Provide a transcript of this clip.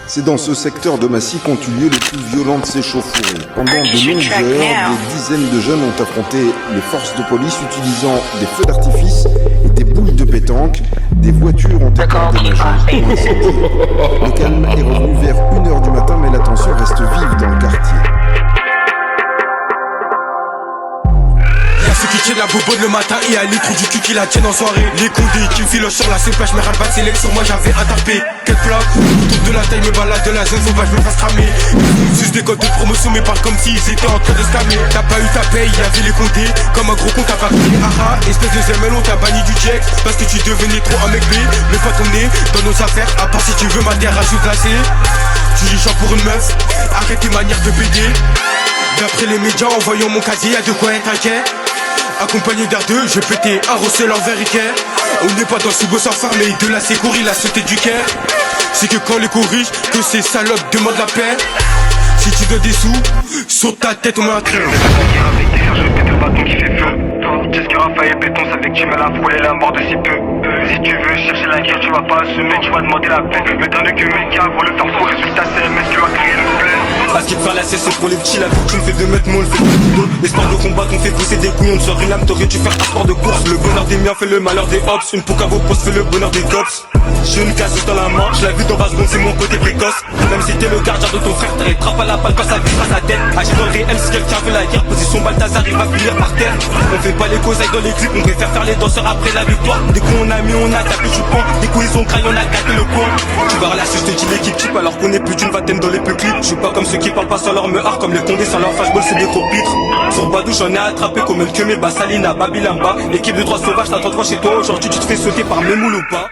C'est dans ce secteur de Massy qu'ont eu lieu les plus violentes échauffourées. Pendant de longues heures, des dizaines de jeunes ont affronté les forces de police utilisant des feux d'artifice et des boules de pétanque. Des voitures ont été endommagées ou incendiées. Le calme est revenu vers 1h du matin, mais la tension reste vive dans le quartier. Ceux qui tiennent la bobonne le matin et à les trous du cul qui la tiennent en soirée. Les condés qui me filent sur la soupe, je me rate pas de sélection, moi j'avais un tapé. Quelle plaque, tout de la taille me balade de la zone, faut pas que je me fasse cramer. Juste des codes de promotion mais parle comme s'ils étaient en train de scammer. T'as pas eu ta paye, y'avait les condés, comme un gros con t'as pas payé. Haha, espèce de ZML, on t'a banni du check parce que tu devenais trop un mec B. Le pas ton nez dans nos affaires, à part si tu veux ma terre à joue glacée. Tu dis genre pour une meuf, arrête tes manières de BD. D'après les médias, en voyant mon casier, y'a de quoi être inquiet. Accompagné d'R2, je pétais un rossel en verricaire. On n'est pas dans ce beau sans mais de la sécour, il a sauté du Caire. C'est que quand les corrige, que ces salopes demandent la paix. Si tu veux des sous, sur ta tête on met un train. Avec des serges, t'es le bâton qui fait feu. Qu'est-ce que Raphaël et Béton savait que tu m'as la frôlé la mort de si peu. Si tu veux chercher la guerre, tu vas pas assumer, tu vas demander la paix. Le dernier que mes gars vont le faire pour résultat, c'est MS qui va créer le blé. À ce qu'il te fait la cesse, c'est pour les petits, la vie tu me fais 2 mètres, moi on le fait de. Espoir de combat, on fait pousser des couillons, sur une lame, t'aurais dû faire un sport de course. Le bonheur des miens fait le malheur des hops. Une pouca vos postes fait le bonheur des cops. J'ai une casse dans la main, je l'ai vu dans 20 secondes, c'est mon côté précoce. Même si t'es le gardien de ton frère, t'arrêteras pas la balle quand ça visera sa tête. Agir dans le réel, si quelqu'un veut la guerre, position Balthazar, il va finir par terre. On fait pas les causes dans les clips, on préfère faire les danseurs après la victoire. Des coups on a mis, on a tapé du poing. Des coups ils ont craillé, on a gâté le coin. Tu vas relâcher, je te dis l'équipe type alors qu'on est plus d'une vingtaine dans les peu clips. Je suis pas comme ceux qui parlent pas sans leur mehar, comme les condés sans leur flashball, c'est des gros pitres. Sur Badou j'en ai attrapé comme le Kemé, Bassaline à Babilamba. L'équipe de 3 sauvages t'attend toi chez toi, aujourd'hui tu te fais sauter par Memoul ou pas.